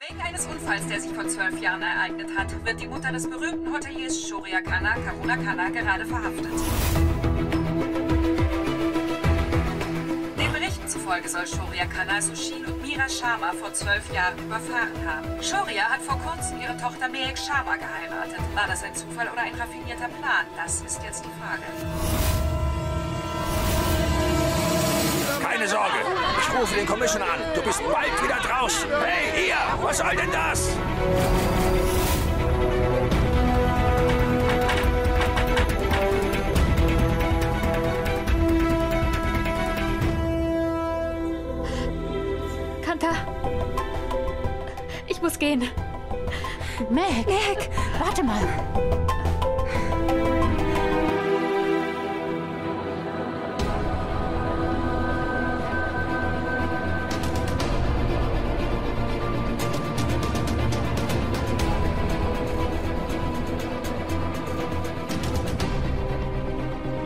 Wegen eines Unfalls, der sich vor 12 Jahren ereignet hat, wird die Mutter des berühmten Hoteliers Shoria Khanna, Karuna Khanna, gerade verhaftet. Den Berichten zufolge soll Shoria Khanna Sushil und Mira Sharma vor 12 Jahren überfahren haben. Shoria hat vor kurzem ihre Tochter Mehek Sharma geheiratet. War das ein Zufall oder ein raffinierter Plan? Das ist jetzt die Frage. Keine Sorge, ich rufe den Commissioner an. Du bist bald wieder draußen. Hey, ihr, was soll denn das? Kanta, ich muss gehen. Meg, warte mal.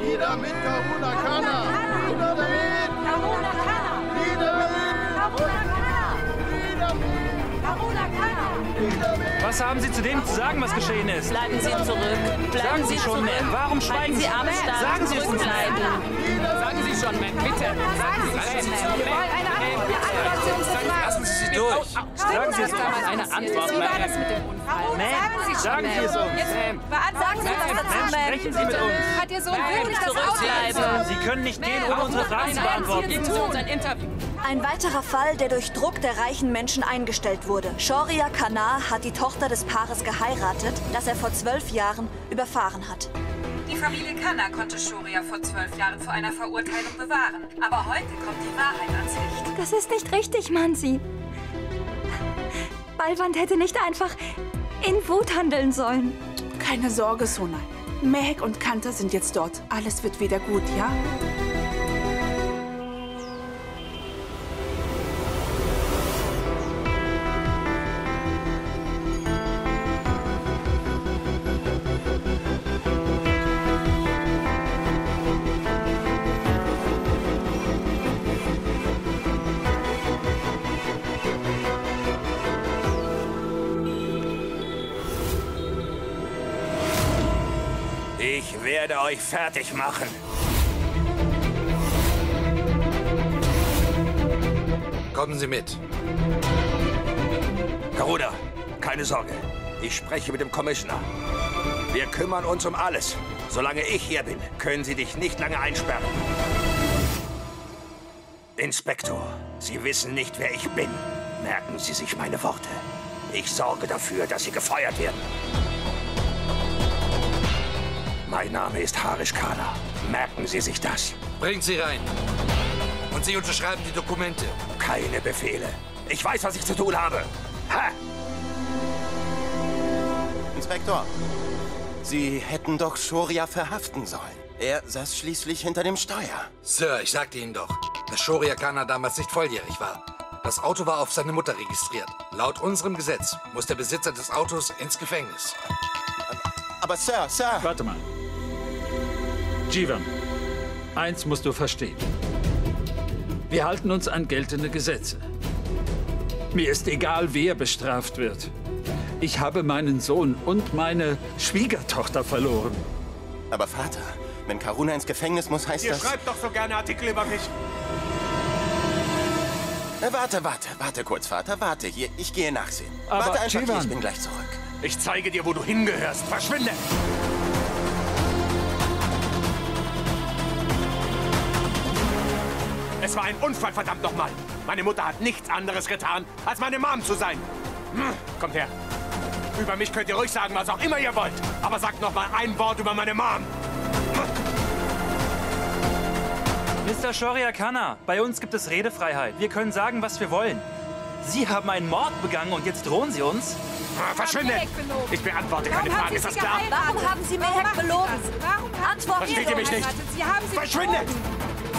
Nieder mit Karuna Khanna! Nieder damit! Karuna Khanna! Nieder mit! Karuna Khanna! Nieder mit! Karuna Khanna! Was haben Sie zu dem zu sagen, was geschehen ist? Bleiben Sie zurück. Sagen Sie schon, Ma'am. Warum schweigen Sie? Sagen Sie es uns, Ma'am. Sagen Sie schon, Ma'am, bitte. Sagen Sie es uns. Wir wollen eine Antwort zu unseren Fragen. Lassen Sie sie durch. Sagen Sie es uns. Eine Antwort, Wie war das Ma'am. mit dem Unfall? Ma'am, sagen Sie es uns. Sagen Sie was dazu, Ma'am, sprechen Sie mit uns. Hat Ihr Sohn wirklich das Auto? Zurückbleiben. Sie können nicht gehen, ohne unsere Fragen zu beantworten. Geben Sie uns ein Interview. Ein weiterer Fall, der durch Druck der reichen Menschen eingestellt wurde. Shoria Khanna hat die Tochter des Paares geheiratet, das er vor 12 Jahren überfahren hat. Die Familie Khanna konnte Shoria vor 12 Jahren vor einer Verurteilung bewahren. Aber heute kommt die Wahrheit ans Licht. Das ist nicht richtig, Mansi. Balwant hätte nicht einfach in Wut handeln sollen. Keine Sorge, Sonal. Mehek und Kanta sind jetzt dort. Alles wird wieder gut, ja? Ich werde euch fertig machen. Kommen Sie mit. Karuna, keine Sorge. Ich spreche mit dem Commissioner. Wir kümmern uns um alles. Solange ich hier bin, können Sie dich nicht lange einsperren. Inspektor, Sie wissen nicht, wer ich bin. Merken Sie sich meine Worte. Ich sorge dafür, dass Sie gefeuert werden. Mein Name ist Harish Khanna. Merken Sie sich das. Bringt sie rein. Und Sie unterschreiben die Dokumente. Keine Befehle. Ich weiß, was ich zu tun habe. Ha! Inspektor, Sie hätten doch Shoria verhaften sollen. Er saß schließlich hinter dem Steuer. Sir, ich sagte Ihnen doch, dass Shoria Khanna damals nicht volljährig war. Das Auto war auf seine Mutter registriert. Laut unserem Gesetz muss der Besitzer des Autos ins Gefängnis. Aber Sir... Warte mal. Jivan, eins musst du verstehen. Wir halten uns an geltende Gesetze. Mir ist egal, wer bestraft wird. Ich habe meinen Sohn und meine Schwiegertochter verloren. Aber Vater, wenn Karuna ins Gefängnis muss, heißt das... Ihr schreibt doch so gerne Artikel über mich. Warte kurz, Vater, warte hier. Ich gehe nachsehen. Aber warte einfach Jivan. hier, ich bin gleich zurück. Ich zeige dir, wo du hingehörst. Verschwinde! Es war ein Unfall, verdammt nochmal. Meine Mutter hat nichts anderes getan, als meine Mom zu sein. Kommt her. Über mich könnt ihr ruhig sagen, was auch immer ihr wollt. Aber sagt noch mal ein Wort über meine Mom. Mr. Shoria Khanna, bei uns gibt es Redefreiheit. Wir können sagen, was wir wollen. Sie haben einen Mord begangen und jetzt drohen Sie uns? Verschwinde! Ich beantworte keine Fragen, ist das klar? Warum haben Sie Mehek belogen? Antworten Sie Versteht ihr mich nicht? Sie haben sie Verschwinde!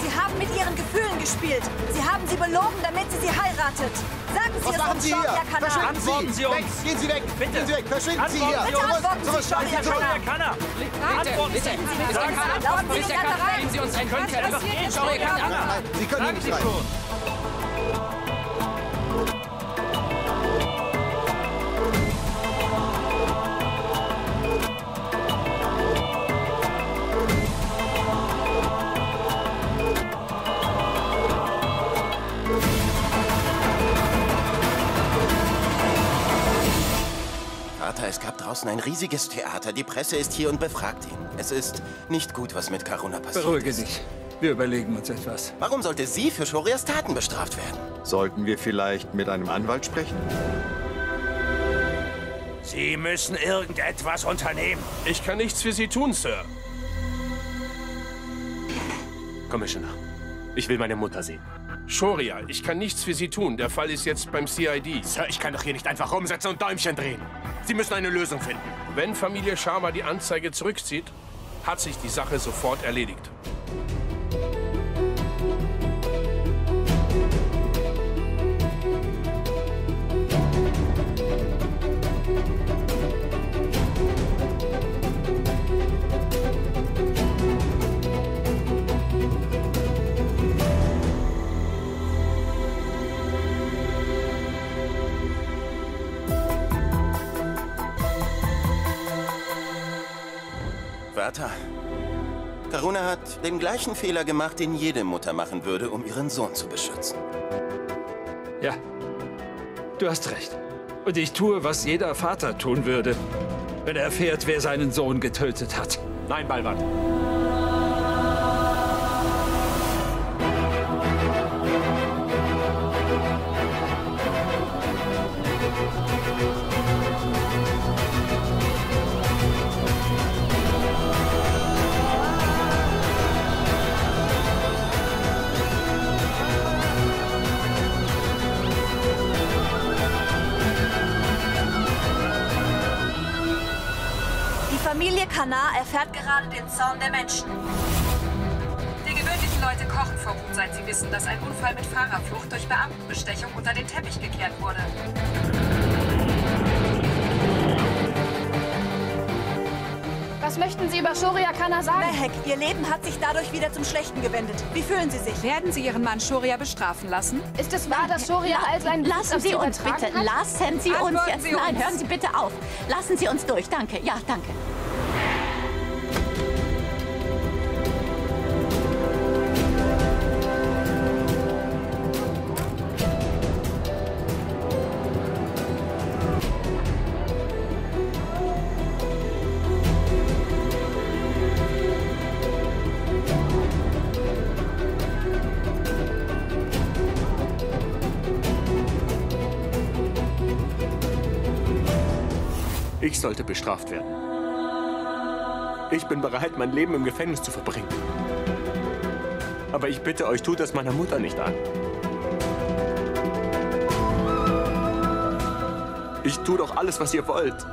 Sie haben mit Ihren Gefühlen gespielt. Sie haben sie belogen, damit sie sie heiratet. Sagen Sie Was es machen uns, Sie hier? Shoria Khanna. Antworten Sie uns! Weg! Gehen Sie weg! Bitte! Gehen Sie weg! Verschwinden Sie hier! Antworten Bitte antworten Sie, Shoria Shoria Khanna. Khanna! Antworten Sie! Sagen Sie Laufen Sie nicht einfach weg! Geben Sie uns ein können Sie einfach gehen, Shoria Khanna! Nein, Sie können hier Sagen nicht Sie rein. schon! Vater, es gab draußen ein riesiges Theater. Die Presse ist hier und befragt ihn. Es ist nicht gut, was mit Karuna passiert. Beruhige dich. Wir überlegen uns etwas. Warum sollte sie für Shorias Taten bestraft werden? Sollten wir vielleicht mit einem Anwalt sprechen? Sie müssen irgendetwas unternehmen. Ich kann nichts für Sie tun, Sir. Commissioner, ich will meine Mutter sehen. Shoria, ich kann nichts für Sie tun. Der Fall ist jetzt beim CID. Sir, ich kann doch hier nicht einfach rumsitzen und Däumchen drehen. Sie müssen eine Lösung finden. Wenn Familie Sharma die Anzeige zurückzieht, hat sich die Sache sofort erledigt. Vater, Karuna hat den gleichen Fehler gemacht, den jede Mutter machen würde, um ihren Sohn zu beschützen. Ja, du hast recht. Und ich tue, was jeder Vater tun würde, wenn er erfährt, wer seinen Sohn getötet hat. Nein, Balwant. Familie Kana erfährt gerade den Zorn der Menschen. Die gewöhnlichen Leute kochen vor Wut, seit sie wissen, dass ein Unfall mit Fahrerflucht durch Beamtenbestechung unter den Teppich gekehrt wurde. Was möchten Sie über Shoria Kana sagen? Mehek, Ihr Leben hat sich dadurch wieder zum Schlechten gewendet. Wie fühlen Sie sich? Werden Sie Ihren Mann Shoria bestrafen lassen? Ist es wahr, dass Shoria als ein... Lassen Sie uns bitte, lassen Sie uns jetzt. Nein, hören Sie bitte auf. Lassen Sie uns durch, danke. Ja, danke. Ich sollte bestraft werden. Ich bin bereit, mein Leben im Gefängnis zu verbringen. Aber ich bitte euch, tut das meiner Mutter nicht an. Ich tue doch alles, was ihr wollt.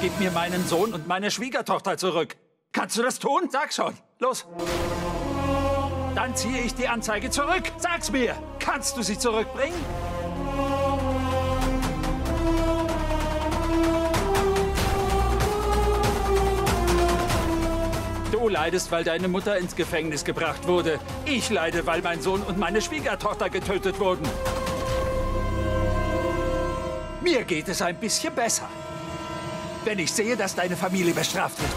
Gib mir meinen Sohn und meine Schwiegertochter zurück. Kannst du das tun? Sag schon. Los. Dann ziehe ich die Anzeige zurück. Sag's mir. Kannst du sie zurückbringen? Du leidest, weil deine Mutter ins Gefängnis gebracht wurde. Ich leide, weil mein Sohn und meine Schwiegertochter getötet wurden. Mir geht es ein bisschen besser, wenn ich sehe, dass deine Familie bestraft wird.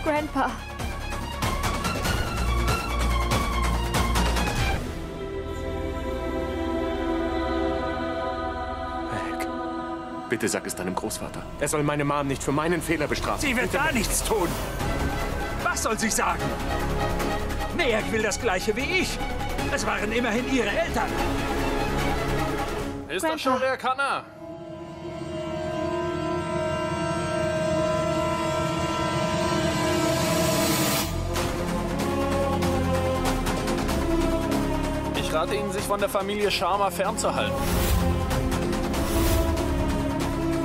Grandpa. Bitte sag es deinem Großvater. Er soll meine Mom nicht für meinen Fehler bestrafen. Sie wird gar nichts tun. Was soll sie sagen? Mehek will das Gleiche wie ich. Es waren immerhin ihre Eltern. Ist das Shoria Kana? Ich rate Ihnen, sich von der Familie Sharma fernzuhalten.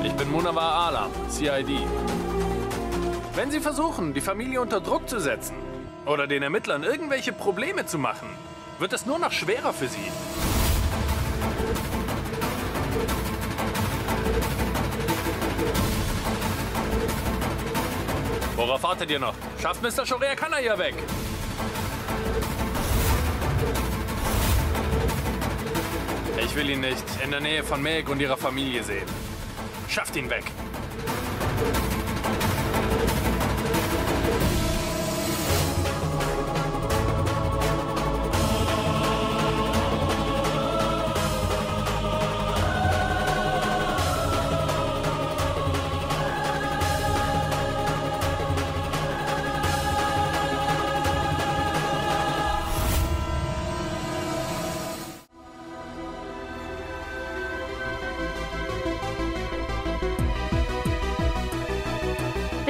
Ich bin Munawar Alam, CID. Wenn Sie versuchen, die Familie unter Druck zu setzen oder den Ermittlern irgendwelche Probleme zu machen, wird es nur noch schwerer für Sie. Worauf wartet ihr noch? Schafft Mr. Shoria Kana hier weg! Ich will ihn nicht in der Nähe von Mehek und ihrer Familie sehen. Schafft ihn weg!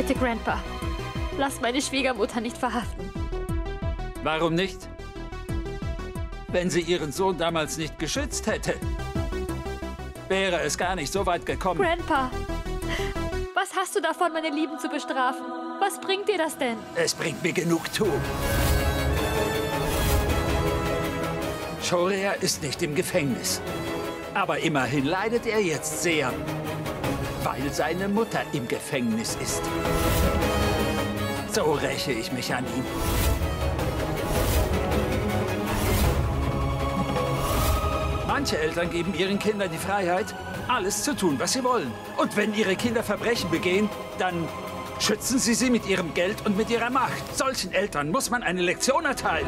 Bitte, Grandpa, lass meine Schwiegermutter nicht verhaften. Warum nicht? Wenn sie ihren Sohn damals nicht geschützt hätte, wäre es gar nicht so weit gekommen. Grandpa, was hast du davon, meine Lieben zu bestrafen? Was bringt dir das denn? Es bringt mir Genugtuung. Shoria ist nicht im Gefängnis. Aber immerhin leidet er jetzt sehr, weil seine Mutter im Gefängnis ist. So räche ich mich an ihm. Manche Eltern geben ihren Kindern die Freiheit, alles zu tun, was sie wollen. Und wenn ihre Kinder Verbrechen begehen, dann schützen sie sie mit ihrem Geld und mit ihrer Macht. Solchen Eltern muss man eine Lektion erteilen.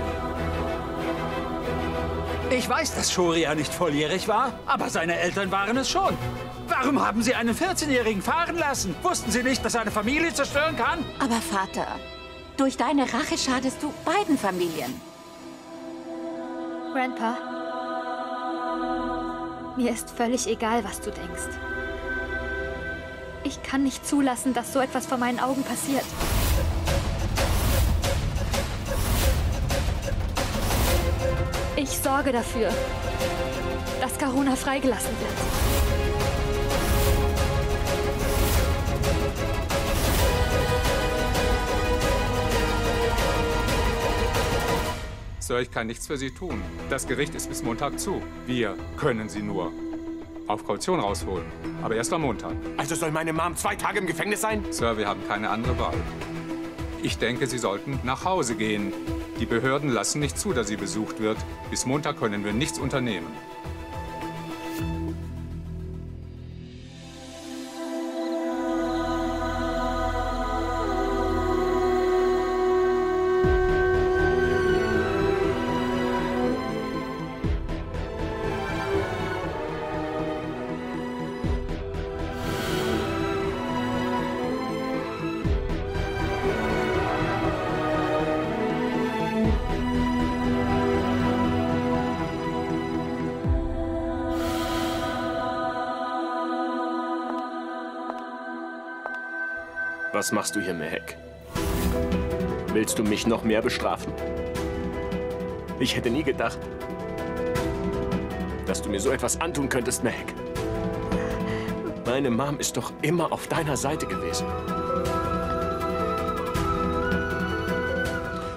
Ich weiß, dass Shoria nicht volljährig war, aber seine Eltern waren es schon. Warum haben sie einen 14-Jährigen fahren lassen? Wussten sie nicht, dass er eine Familie zerstören kann? Aber Vater, durch deine Rache schadest du beiden Familien. Grandpa, mir ist völlig egal, was du denkst. Ich kann nicht zulassen, dass so etwas vor meinen Augen passiert. Ich sorge dafür, dass Karuna freigelassen wird. Sir, ich kann nichts für Sie tun. Das Gericht ist bis Montag zu. Wir können Sie nur auf Kaution rausholen. Aber erst am Montag. Also soll meine Mom 2 Tage im Gefängnis sein? Sir, wir haben keine andere Wahl. Ich denke, Sie sollten nach Hause gehen. Die Behörden lassen nicht zu, dass sie besucht wird. Bis Montag können wir nichts unternehmen. Was machst du hier, Mehek? Willst du mich noch mehr bestrafen? Ich hätte nie gedacht, dass du mir so etwas antun könntest, Mehek. Meine Mom ist doch immer auf deiner Seite gewesen.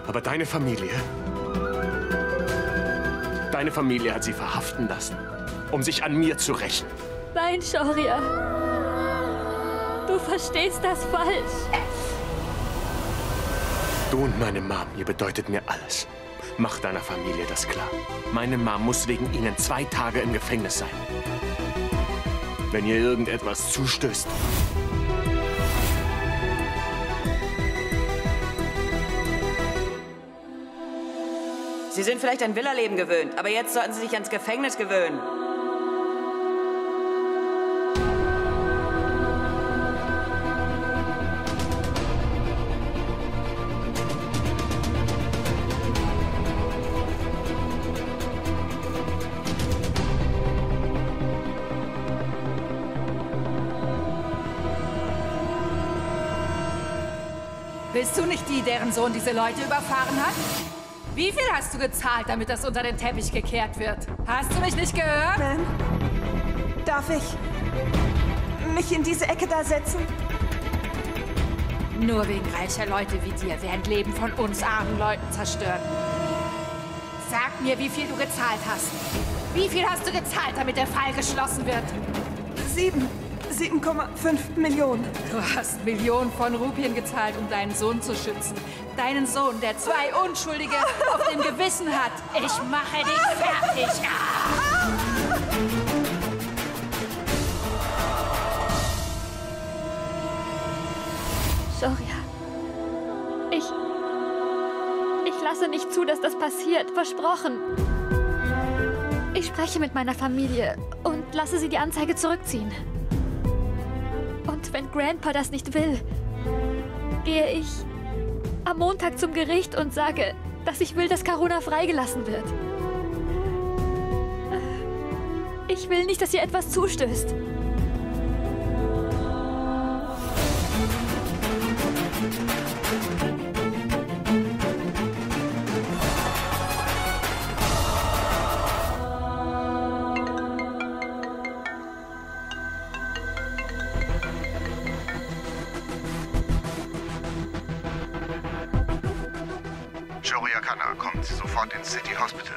Aber deine Familie hat sie verhaften lassen, um sich an mir zu rächen. Nein, Shoria. Du verstehst das falsch. Du und meine Mom, ihr bedeutet mir alles. Mach deiner Familie das klar. Meine Mom muss wegen ihnen 2 Tage im Gefängnis sein. Wenn ihr irgendetwas zustößt. Sie sind vielleicht ein Villa-Leben gewöhnt, aber jetzt sollten Sie sich ans Gefängnis gewöhnen. Bist du nicht die, deren Sohn diese Leute überfahren hat? Wie viel hast du gezahlt, damit das unter den Teppich gekehrt wird? Hast du mich nicht gehört? Ma'am, darf ich mich in diese Ecke da setzen? Nur wegen reicher Leute wie dir werden Leben von uns armen Leuten zerstört. Sag mir, wie viel du gezahlt hast. Wie viel hast du gezahlt, damit der Fall geschlossen wird? 7,5 Millionen. Du hast Millionen von Rupien gezahlt, um deinen Sohn zu schützen. Deinen Sohn, der 2 Unschuldige auf dem Gewissen hat. Ich mache dich fertig. Shoria, ich lasse nicht zu, dass das passiert. Versprochen. Ich spreche mit meiner Familie und lasse sie die Anzeige zurückziehen. Und wenn Grandpa das nicht will, gehe ich am Montag zum Gericht und sage, dass ich will, dass Karuna freigelassen wird. Ich will nicht, dass ihr etwas zustößt. Kana, kommen Sie sofort ins City Hospital.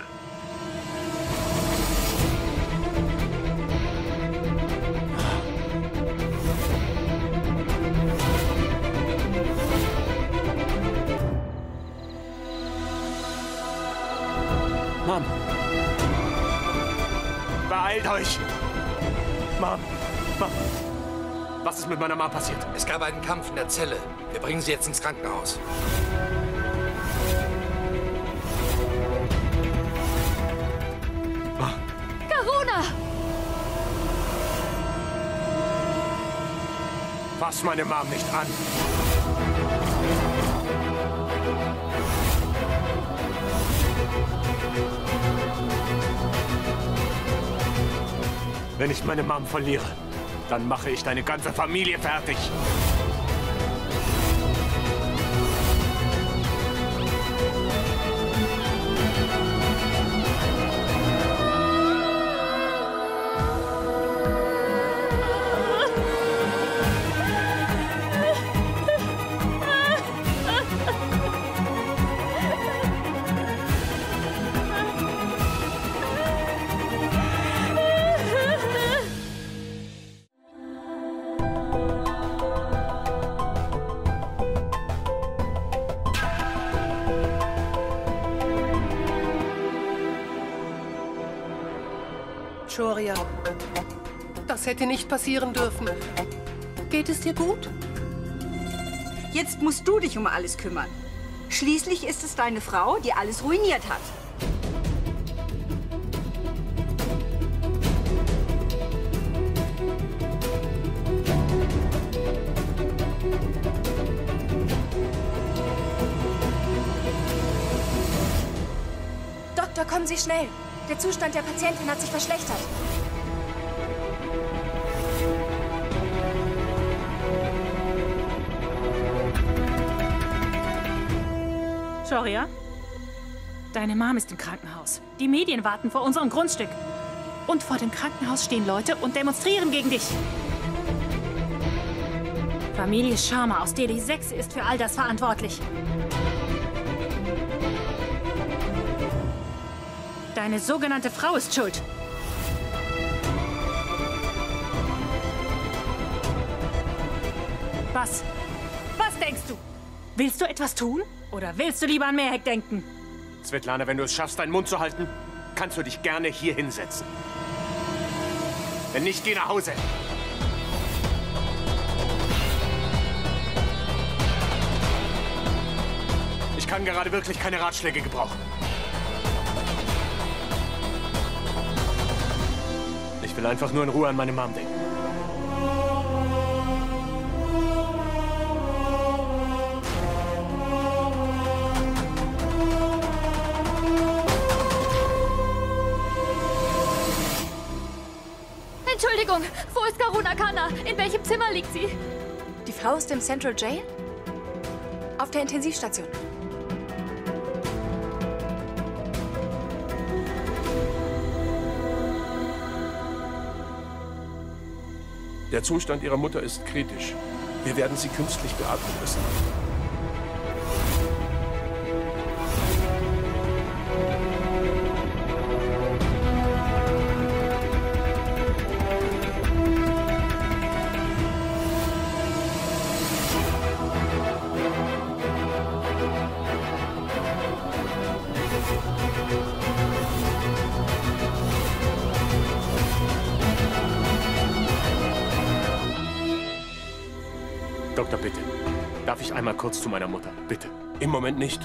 Mom! Beeilt euch! Mom! Mom! Was ist mit meiner Mom passiert? Es gab einen Kampf in der Zelle. Wir bringen sie jetzt ins Krankenhaus. Karuna! Fass meine Mom nicht an! Wenn ich meine Mom verliere, dann mache ich deine ganze Familie fertig. Shoria, das hätte nicht passieren dürfen. Geht es dir gut? Jetzt musst du dich um alles kümmern. Schließlich ist es deine Frau, die alles ruiniert hat. Doktor, kommen Sie schnell. Der Zustand der Patientin hat sich verschlechtert. Shoria, deine Mom ist im Krankenhaus. Die Medien warten vor unserem Grundstück. Und vor dem Krankenhaus stehen Leute und demonstrieren gegen dich. Familie Sharma aus Delhi 6 ist für all das verantwortlich. Deine sogenannte Frau ist schuld. Was? Was denkst du? Willst du etwas tun? Oder willst du lieber an Mehek denken? Svetlana, wenn du es schaffst, deinen Mund zu halten, kannst du dich gerne hier hinsetzen. Wenn nicht, geh nach Hause. Ich kann gerade wirklich keine Ratschläge gebrauchen. Ich will einfach nur in Ruhe an meine Mom denken. Entschuldigung, wo ist Karuna Kana? In welchem Zimmer liegt sie? Die Frau ist im Central Jail? Auf der Intensivstation. Der Zustand ihrer Mutter ist kritisch. Wir werden sie künstlich beatmen müssen. Doktor, bitte. Darf ich einmal kurz zu meiner Mutter? Bitte. Im Moment nicht.